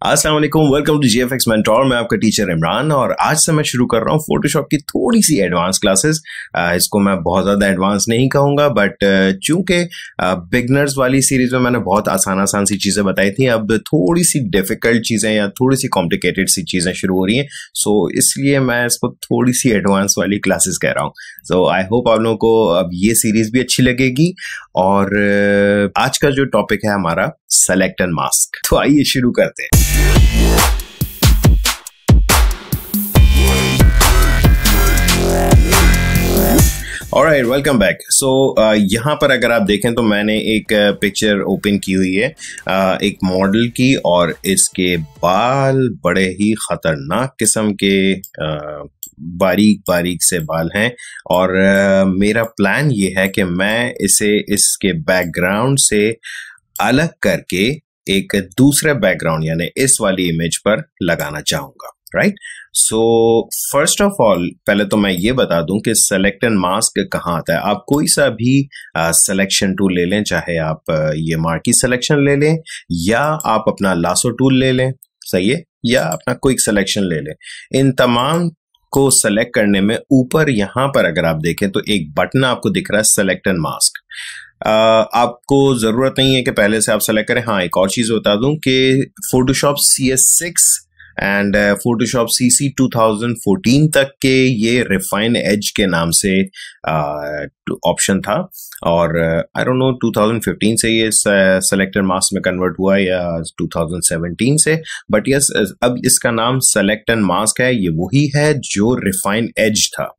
अस्सलाम वालेकुम, welcome to GFX mentor. मैं आपका टीचर इमरान और आज से मैं शुरू कर रहा हूँ फोटोशॉप की थोड़ी सी एडवांस क्लासेस। इसको मैं बहुत ज़्यादा एडवांस नहीं कहूँगा, बट चूंकि बिगनर्स वाली सीरीज में मैंने बहुत आसान सी चीज़ें बताई थी, अब थोड़ी सी डिफिकल्ट चीज़ें या थोड़ी सी कॉम्प्लिकेटेड सी चीज़ें शुरू हो रही हैं। सो इसलिए मैं इसको थोड़ी सी एडवांस वाली क्लासेस कह रहा हूँ। सो आई होप आप लोगों को अब ये सीरीज भी अच्छी लगेगी। और आज का जो टॉपिक है हमारा सेलेक्ट एंड मास्क, तो आइए शुरू करते हैं। Alright, welcome back. सो यहाँ पर अगर आप देखें तो मैंने एक पिक्चर ओपन की हुई है एक मॉडल की, और इसके बाल बड़े ही खतरनाक किस्म के बारीक बारीक से बाल हैं। और मेरा प्लान ये है कि मैं इसे इसके बैकग्राउंड से अलग करके एक दूसरे बैकग्राउंड यानी इस वाली इमेज पर लगाना चाहूंगा। Right, so first of all पहले तो मैं ये बता दूं कि सेलेक्ट एंड मास्क कहाँ आता है। आप कोई सा भी सिलेक्शन टूल ले लें, चाहे आप ये मार्की सिलेक्शन ले लें या आप अपना लासो टूल ले लें, सही है, या अपना क्विक सिलेक्शन ले लें। इन तमाम को सेलेक्ट करने में ऊपर यहाँ पर अगर आप देखें तो एक बटन आपको दिख रहा है सेलेक्ट एंड मास्क। आपको जरूरत नहीं है कि पहले से आप सेलेक्ट करें। हाँ, एक और चीज बता दूं कि Photoshop CS6 and Photoshop CC 2014 तक के ये रिफाइन एज के नाम से ऑप्शन था, और आई डोंट नो 2015 से ये सेलेक्ट एंड मास्क में कन्वर्ट हुआ या 2017 से, बट यस अब इसका नाम सेलेक्ट एंड मास्क है। ये वही है जो रिफाइन एज था।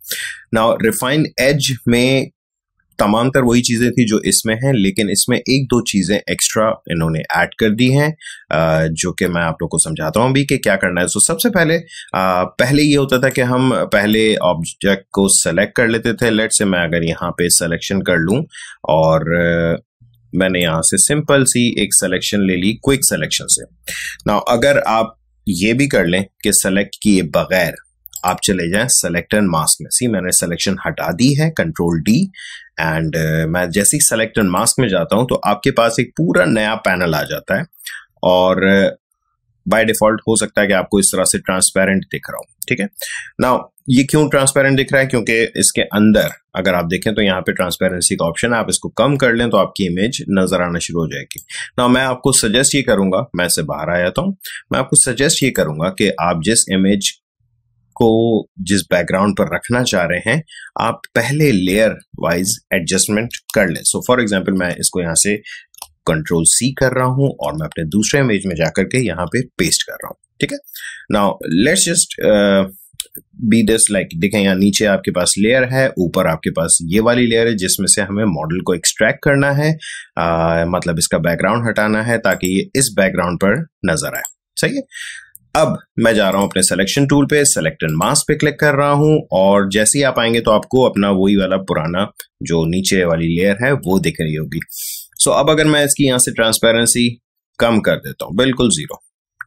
नाउ रिफाइन एज में तमाम तर वही चीजें थी जो इसमें हैं, लेकिन इसमें एक दो चीजें एक्स्ट्रा इन्होंने ऐड कर दी हैं, जो कि मैं आप लोग को समझाता हूं भी कि क्या करना है। सो सबसे पहले ये होता था कि हम पहले ऑब्जेक्ट को सेलेक्ट कर लेते थे। लेट्स से मैं अगर यहाँ पे सिलेक्शन कर लूं और मैंने यहाँ से सिंपल सी एक सिलेक्शन ले ली क्विक सिलेक्शन से। नाउ अगर आप ये भी कर लें कि सेलेक्ट किए बगैर आप चले जाएं सेलेक्ट एंड मास्क में, सी मैंने सिलेक्शन हटा दी है, Ctrl+D, एंड मैं जैसे ही सेलेक्ट एंड मास्क में जाता हूं तो आपके पास एक पूरा नया पैनल आ जाता है, और बाय डिफॉल्ट हो सकता है कि आपको इस तरह से ट्रांसपेरेंट दिख रहा हो। ठीक है, नाउ ये क्यों ट्रांसपेरेंट दिख रहा है? क्योंकि इसके अंदर अगर आप देखें तो यहाँ पे ट्रांसपेरेंसी का ऑप्शन है, आप इसको कम कर लें तो आपकी इमेज नजर आना शुरू हो जाएगी। नाउ मैं आपको सजेस्ट ये करूंगा, मैं इससे बाहर आ जाता हूं, मैं आपको सजेस्ट ये करूंगा कि आप जिस इमेज को जिस बैकग्राउंड पर रखना चाह रहे हैं आप पहले लेयर वाइज एडजस्टमेंट कर लें। सो फॉर एग्जांपल मैं इसको यहाँ से Ctrl+C कर रहा हूं और मैं अपने दूसरे इमेज में जाकर के यहाँ पे पेस्ट कर रहा हूं। ठीक है, now let's just be this like, देखें यहाँ नीचे आपके पास लेयर है, ऊपर आपके पास ये वाली लेयर है जिसमें से हमें मॉडल को एक्सट्रैक्ट करना है, मतलब इसका बैकग्राउंड हटाना है ताकि ये इस बैकग्राउंड पर नजर आए। सही है, अब मैं जा रहा हूं अपने सिलेक्शन टूल पे, सेलेक्ट एंड मास्क पे क्लिक कर रहा हूं, और जैसे ही आप आएंगे तो आपको अपना वही वाला पुराना जो नीचे वाली लेयर है वो दिख रही होगी। सो अब अगर मैं इसकी यहां से ट्रांसपेरेंसी कम कर देता हूं, बिल्कुल 0,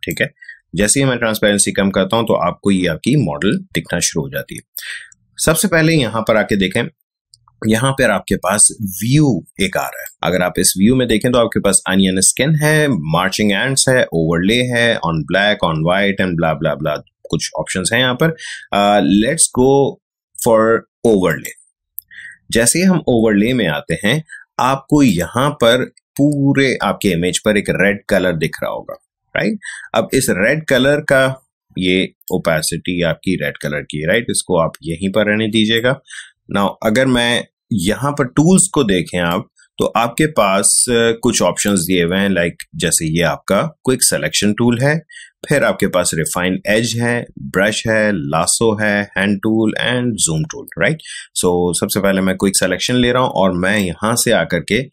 ठीक है, जैसे ही मैं ट्रांसपेरेंसी कम करता हूं तो आपको ये आपकी मॉडल दिखना शुरू हो जाती है। सबसे पहले यहां पर आके देखें, यहाँ पर आपके पास व्यू एक आ रहा है। अगर आप इस व्यू में देखें तो आपके पास अनियन स्किन है, मार्चिंग एंड्स है, ओवरले है, on black, on white and blah blah blah, कुछ ऑप्शंस हैं यहाँ पर। Let's go for overlay. जैसे हम ओवरले में आते हैं आपको यहाँ पर पूरे आपके इमेज पर एक रेड कलर दिख रहा होगा। राइट, अब इस रेड कलर का ये ओपेसिटी आपकी रेड कलर की, राइट, इसको आप यहीं पर रहने दीजिएगा। नाउ अगर मैं यहाँ पर टूल्स को देखें आप, तो आपके पास कुछ ऑप्शंस दिए हुए हैं, लाइक जैसे ये आपका क्विक सिलेक्शन टूल है, फिर आपके पास रिफाइन एज है, ब्रश है, लासो है, hand tool and zoom tool. Right, so सबसे पहले मैं क्विक सिलेक्शन ले रहा हूं और मैं यहां से आकर के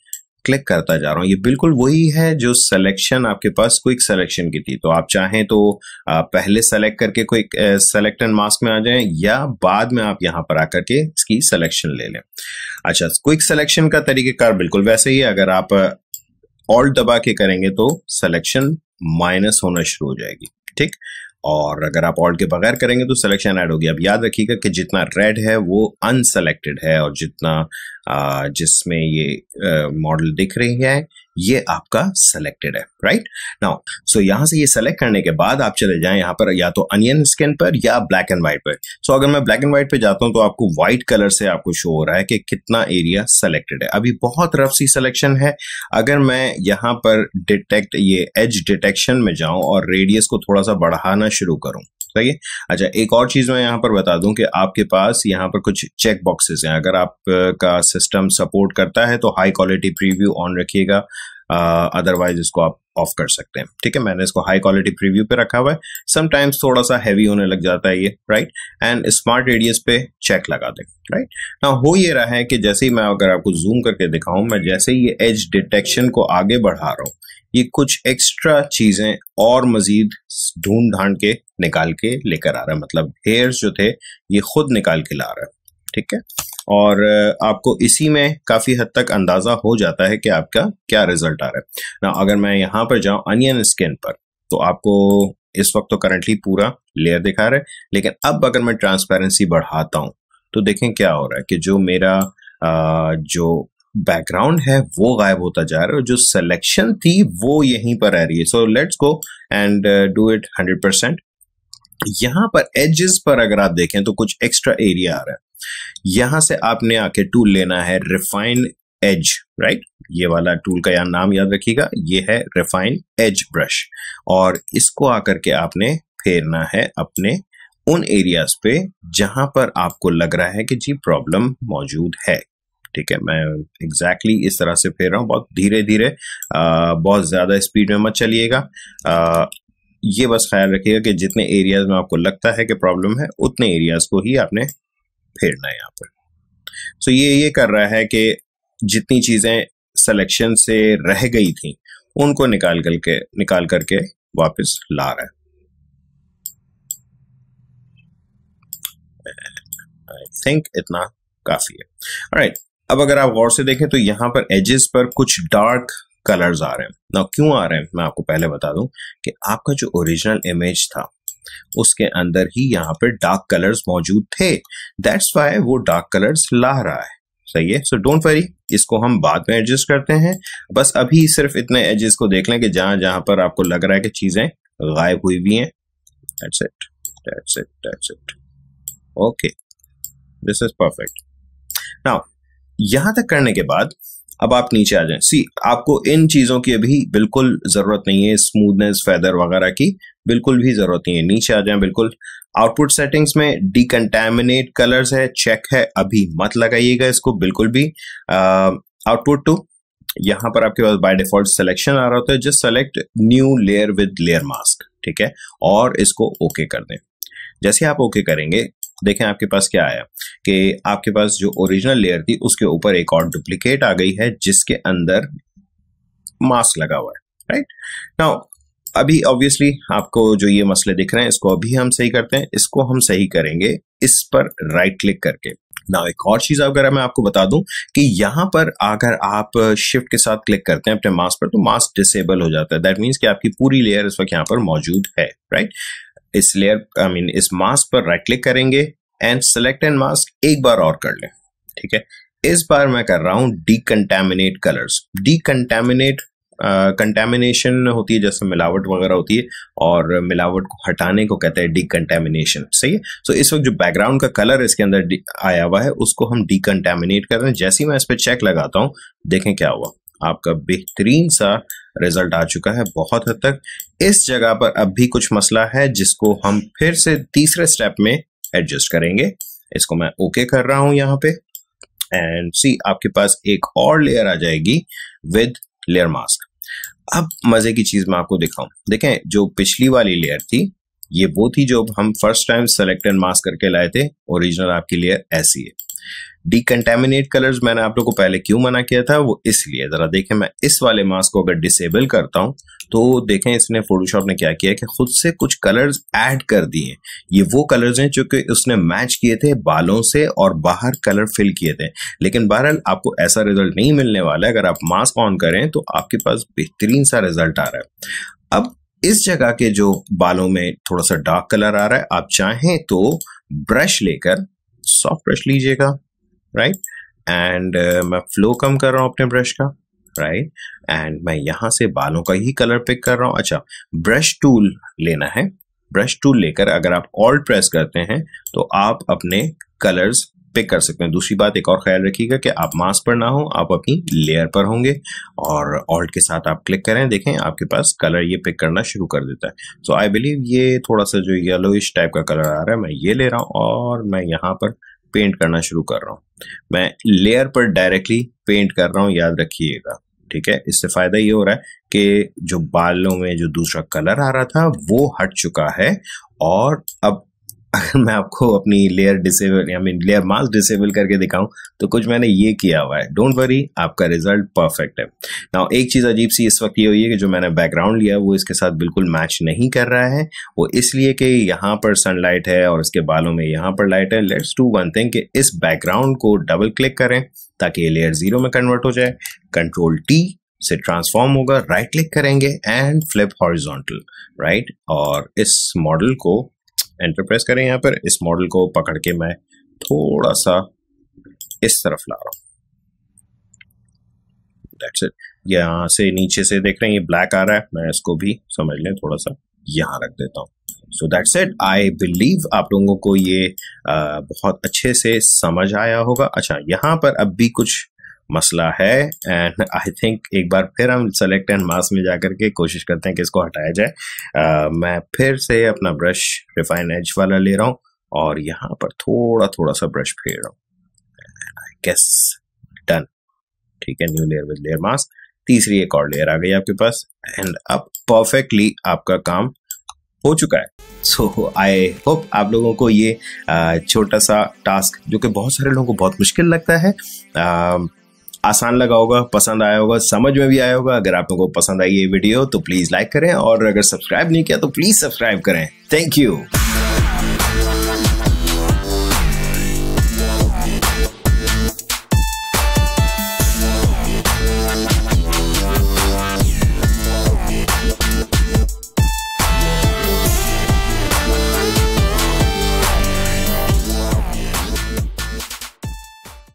क्लिक करता जा रहा हूं। ये बिल्कुल वही है जो सिलेक्शन आपके पास क्विक सिलेक्शन की थी। तो आप चाहें तो पहले सेलेक्ट करके क्विक सेलेक्ट एंड मास्क में आ जाएं, या बाद में आप यहां पर आकर के इसकी सिलेक्शन ले लें। अच्छा, क्विक सिलेक्शन का तरीकेकार बिल्कुल वैसे ही, अगर आप ऑल्ट दबा के करेंगे तो सिलेक्शन माइनस होना शुरू हो जाएगी। ठीक, और अगर आप ऑल्ट के बगैर करेंगे तो सिलेक्शन ऐड होगी। अब याद रखिएगा कि जितना रेड है वो अनसेलेक्टेड है, और जितना जिसमें ये मॉडल दिख रही है ये आपका सेलेक्टेड है, राइट नाउ। सो यहां से ये सेलेक्ट करने के बाद आप चले जाएं यहां पर या तो अनियन स्किन पर या ब्लैक एंड व्हाइट पर। सो अगर मैं ब्लैक एंड व्हाइट पे जाता हूं तो आपको व्हाइट कलर से आपको शो हो रहा है कि कितना एरिया सेलेक्टेड है। अभी बहुत रफ सी सिलेक्शन है। अगर मैं यहां पर डिटेक्ट ये एज डिटेक्शन में जाऊं और रेडियस को थोड़ा सा बढ़ाना शुरू करूं, सही है। अच्छा, एक और चीज मैं यहाँ पर बता दूं कि आपके पास यहाँ पर कुछ चेक बॉक्सेस हैं। अगर आपका सिस्टम सपोर्ट करता है तो हाई क्वालिटी प्रीव्यू ऑन रखिएगा, अदरवाइज इसको आप ऑफ कर सकते हैं, ठीक है। मैंने इसको हाई क्वालिटी प्रीव्यू पे रखा हुआ है। समटाइम्स थोड़ा सा हैवी होने लग जाता है ये, राइट। एंड स्मार्ट रेडियस पे चेक लगा दें, राइट। ना हो ये रहा है कि जैसे ही मैं अगर आपको जूम करके दिखाऊं, मैं जैसे ही ये एज डिटेक्शन को आगे बढ़ा रहा हूं, ये कुछ एक्स्ट्रा चीजें और मजीद ढूंढ ढांड के निकाल के लेकर आ रहा है। मतलब हेयर्स जो थे ये खुद निकाल के ला रहा है, ठीक है। और आपको इसी में काफी हद तक अंदाजा हो जाता है कि आपका क्या रिजल्ट आ रहा है ना। अगर मैं यहां पर जाऊं अनियन स्किन पर, तो आपको इस वक्त तो करंटली पूरा लेयर दिखा रहा है, लेकिन अब अगर मैं ट्रांसपेरेंसी बढ़ाता हूं तो देखें क्या हो रहा है कि जो मेरा जो बैकग्राउंड है वो गायब होता जा रहा है और जो सिलेक्शन थी वो यहीं पर आ रही है। So let's go and do it 100%। यहां पर एजेस पर अगर आप देखें तो कुछ एक्स्ट्रा एरिया आ रहा है। यहां से आपने आके टूल लेना है रिफाइन एज, राइट। ये वाला टूल का यहाँ नाम याद रखिएगा, ये है रिफाइन एज ब्रश। और इसको आकर के आपने फेरना है अपने उन एरियाज पे जहां पर आपको लग रहा है कि जी प्रॉब्लम मौजूद है, ठीक है। मैं एग्जैक्टली इस तरह से फेर रहा हूँ, बहुत धीरे धीरे, बहुत ज्यादा स्पीड में मत चलिएगा। ये बस ख्याल रखिएगा कि जितने एरियाज में आपको लगता है कि प्रॉब्लम है उतने एरियाज को ही आपने फेरना है यहाँ पर। सो ये कर रहा है कि जितनी चीजें सिलेक्शन से रह गई थी उनको निकाल करके वापस ला रहा है। आई थिंक इतना काफी है, ऑलराइट। अब अगर आप गौर से देखें तो यहाँ पर एजेस पर कुछ डार्क कलर्स आ रहे हैं ना। क्यों आ रहे हैं मैं आपको पहले बता दूं कि आपका जो ओरिजिनल इमेज था उसके अंदर ही यहाँ पर डार्क कलर्स मौजूद थे, दैट्स व्हाई वो डार्क कलर्स ला रहा है, सही है। सो डोंट वरी, इसको हम बाद में एडजस्ट करते हैं। बस अभी सिर्फ इतने एजेस को देख लें कि जहां जहां पर आपको लग रहा है कि चीजें गायब हुई भी हैं। That's it, that's it, that's it, okay, this is perfect. Now यहां तक करने के बाद अब आप नीचे आ जाएं। सी, आपको इन चीजों की अभी बिल्कुल जरूरत नहीं है, स्मूथनेस फेदर वगैरह की बिल्कुल भी जरूरत नहीं है। नीचे आ जाएं बिल्कुल। आउटपुट सेटिंग्स में डिकंटामिनेट कलर्स है, चेक है, अभी मत लगाइएगा इसको बिल्कुल भी। आउटपुट टू, यहां पर आपके पास बाय डिफॉल्ट सिलेक्शन आ रहा होता है, just select new layer with layer mask, ठीक है। और इसको ओके कर दें। जैसे आप ओके करेंगे, देखें आपके पास क्या आया कि आपके पास जो ओरिजिनल लेयर थी उसके ऊपर एक और डुप्लीकेट आ गई है जिसके अंदर मास्क लगा हुआ है, राइट। नाउ अभी ऑब्वियसली आपको जो ये मसले दिख रहे हैं इसको अभी हम सही करते हैं। इसको हम सही करेंगे इस पर राइट क्लिक करके। नाउ एक और चीज अगर मैं आपको बता दूं कि यहां पर अगर आप शिफ्ट के साथ क्लिक करते हैं अपने मास्क पर तो मास्क डिसेबल हो जाता है। दैट मीन्स कि आपकी पूरी लेयर इस वक्त यहाँ पर मौजूद है, राइट। इस लेयर इस मास्क पर राइट क्लिक करेंगे एंड सेलेक्ट एंड मास्क एक बार और कर लें, ठीक है। इस बार मैं कर रहा हूं डीकंटामिनेट कलर्स। डीकंटामिनेट कंटामिनेशन होती है, जैसे मिलावट वगैरह होती है, और मिलावट को हटाने को कहते हैं डीकंटामिनेशन, सही है। सो इस वक्त जो बैकग्राउंड का कलर इसके अंदर आया हुआ है उसको हम डीकंटामिनेट कर रहे हैं। जैसे ही मैं इस पर चेक लगाता हूं, देखें क्या हुआ, आपका बेहतरीन सा रिजल्ट आ चुका है बहुत हद तक। इस जगह पर अब भी कुछ मसला है जिसको हम फिर से तीसरे स्टेप में एडजस्ट करेंगे। इसको मैं ओके कर रहा हूं यहाँ पे एंड सी, आपके पास एक और लेयर आ जाएगी विद लेयर मास्क। अब मजे की चीज मैं आपको दिखाऊं, देखें जो पिछली वाली लेयर थी ये वो थी जो हम first time select and mask करके लाए थे। ओरिजिनल आपकी लेयर ऐसी है। डीकंटामिनेट कलर्स मैंने आप लोगों को पहले क्यों मना किया था, वो इसलिए, जरा देखें मैं इस वाले मास्क को अगर डिसेबल करता हूं तो देखें इसने फोटोशॉप ने क्या किया कि खुद से कुछ कलर्स ऐड कर दिए। ये वो कलर्स हैं जो कि उसने मैच किए थे बालों से और बाहर कलर फिल किए थे। लेकिन बहरहाल आपको ऐसा रिजल्ट नहीं मिलने वाला है। अगर आप मास्क ऑन करें तो आपके पास बेहतरीन सा रिजल्ट आ रहा है। अब इस जगह के जो बालों में थोड़ा सा डार्क कलर आ रहा है, आप चाहें तो ब्रश लेकर सॉफ्ट ब्रश लीजिएगा, राइट। एंड मैं फ्लो कम कर रहा हूं अपने ब्रश का राइट। एंड मैं यहाँ से बालों का ही कलर पिक कर रहा हूँ। अच्छा, ब्रश टूल लेना है। ब्रश टूल लेकर अगर आप ऑल्ट प्रेस करते हैं तो आप अपने कलर्स पिक कर सकते हैं। दूसरी बात एक और ख्याल रखिएगा कि आप मास्क पर ना हो, आप अपनी लेयर पर होंगे और ऑल्ट के साथ आप क्लिक करें, देखें आपके पास कलर ये पिक करना शुरू कर देता है। सो आई बिलीव ये थोड़ा सा जो येलोइश टाइप का कलर आ रहा है, मैं ये ले रहा हूँ और मैं यहाँ पर पेंट करना शुरू कर रहा हूँ। मैं लेयर पर डायरेक्टली पेंट कर रहा हूँ, याद रखिएगा, ठीक है। इससे फायदा ये हो रहा है कि जो बालों में जो दूसरा कलर आ रहा था वो हट चुका है। और अब अगर मैं आपको अपनी layer disable layer mask disable करके दिखाऊं तो कुछ मैंने ये किया हुआ है। डोंट वरी, आपका रिजल्ट परफेक्ट है। नाउ एक चीज अजीब सी इस वक्त ये हुई है कि जो मैंने बैकग्राउंड लिया वो इसके साथ बिल्कुल मैच नहीं कर रहा है। वो इसलिए कि यहाँ पर सनलाइट है और इसके बालों में यहाँ पर लाइट है। लेट्स डू वन थिंग कि इस बैकग्राउंड को डबल क्लिक करें ताकि ये लेयर 0 में कन्वर्ट हो जाए। कंट्रोल T से ट्रांसफॉर्म होगा, राइट क्लिक करेंगे एंड फ्लिप हॉरिजॉन्टल, राइट। और इस मॉडल को एंटर प्रेस करें। यहाँ पर इस मॉडल को पकड़ के मैं थोड़ा सा इस तरफ ला रहा हूं। That's it. यहाँ से नीचे से देख रहे हैं ये ब्लैक आ रहा है, मैं इसको भी समझ लें थोड़ा सा यहाँ रख देता हूँ। So that's it. I believe आप लोगों को ये बहुत अच्छे से समझ आया होगा। अच्छा, यहाँ पर अब भी कुछ मसला है एंड आई थिंक एक बार फिर हम सेलेक्ट एंड मास्क में जाकर के कोशिश करते हैं कि इसको हटाया जाए। मैं फिर से अपना ब्रश रिफाइन एज वाला ले रहा हूँ और यहाँ पर थोड़ा थोड़ा सा ब्रश फेर रहा हूँ। आई गेस डन, ठीक है। New layer with layer mask, तीसरी एक और लेयर आ गई आपके पास एंड अब परफेक्टली आपका काम हो चुका है। सो आई होप आप लोगों को ये छोटा सा टास्क जो कि बहुत सारे लोगों को बहुत मुश्किल लगता है आसान लगा होगा, पसंद आया होगा, समझ में भी आया होगा। अगर आप लोगों को पसंद आई ये वीडियो तो प्लीज लाइक करें और अगर सब्सक्राइब नहीं किया तो प्लीज सब्सक्राइब करें। Thank you.